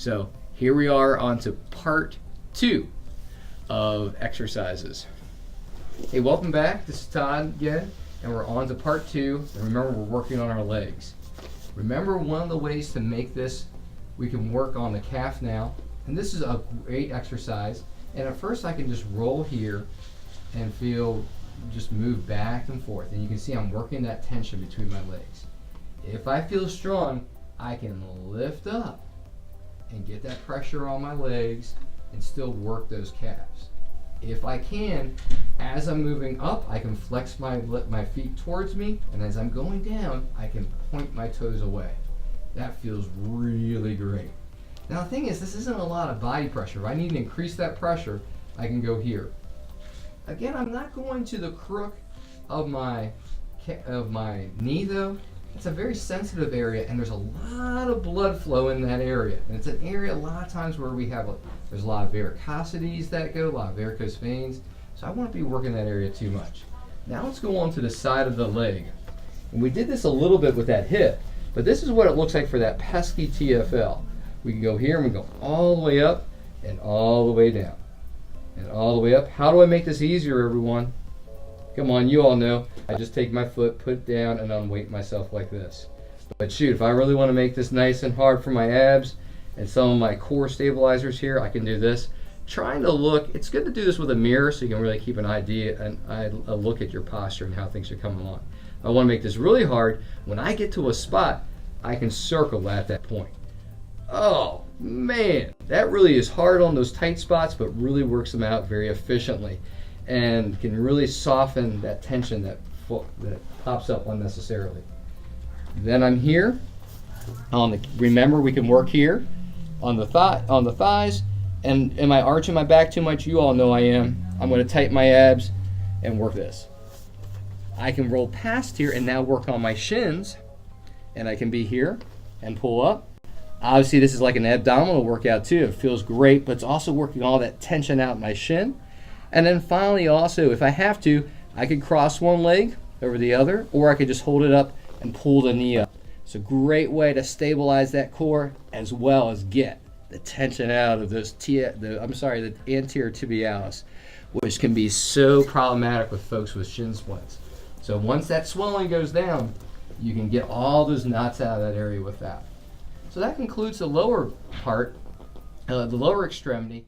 So here we are on to part 2 of exercises. Hey, welcome back. This is Todd again, and we're on to part 2. And remember, we're working on our legs. Remember, one of the ways to make this, we can work on the calf now. And this is a great exercise. And at first I can just roll here and feel, just move back and forth. And you can see I'm working that tension between my legs. If I feel strong, I can lift up and get that pressure on my legs and still work those calves. If I can, as I'm moving up, I can flex my feet towards me, and as I'm going down, I can point my toes away. That feels really great. Now the thing is, this isn't a lot of body pressure. If I need to increase that pressure, I can go here. Again, I'm not going to the crook of my knee though. It's a very sensitive area, and there's a lot of blood flow in that area. And it's an area a lot of times where there's a lot of varicosities that go, a lot of varicose veins. So I won't be working that area too much. Now let's go on to the side of the leg. And we did this a little bit with that hip, but this is what it looks like for that pesky TFL. We can go here and we go all the way up and all the way down and all the way up. How do I make this easier, everyone? Come on, you all know. I just take my foot, put it down, and unweight myself like this. But shoot, if I really want to make this nice and hard for my abs and some of my core stabilizers here, I can do this. Trying to look, it's good to do this with a mirror so you can really keep an idea and a look at your posture and how things are coming along. I want to make this really hard. When I get to a spot, I can circle at that point. Oh man, that really is hard on those tight spots, but really works them out very efficiently and can really soften that tension that pops up unnecessarily. Then I'm here. Remember, we can work here on the thighs. And am I arching my back too much? You all know I am. I'm going to tighten my abs and work this. I can roll past here and now work on my shins, and I can be here and pull up. Obviously, this is like an abdominal workout too. It feels great, but it's also working all that tension out in my shin. And then finally, also, if I have to, I could cross one leg over the other, or I could just hold it up and pull the knee up. It's a great way to stabilize that core as well as get the tension out of the anterior tibialis, which can be so problematic with folks with shin splints. So once that swelling goes down, you can get all those knots out of that area with that. So that concludes the lower part, the lower extremity.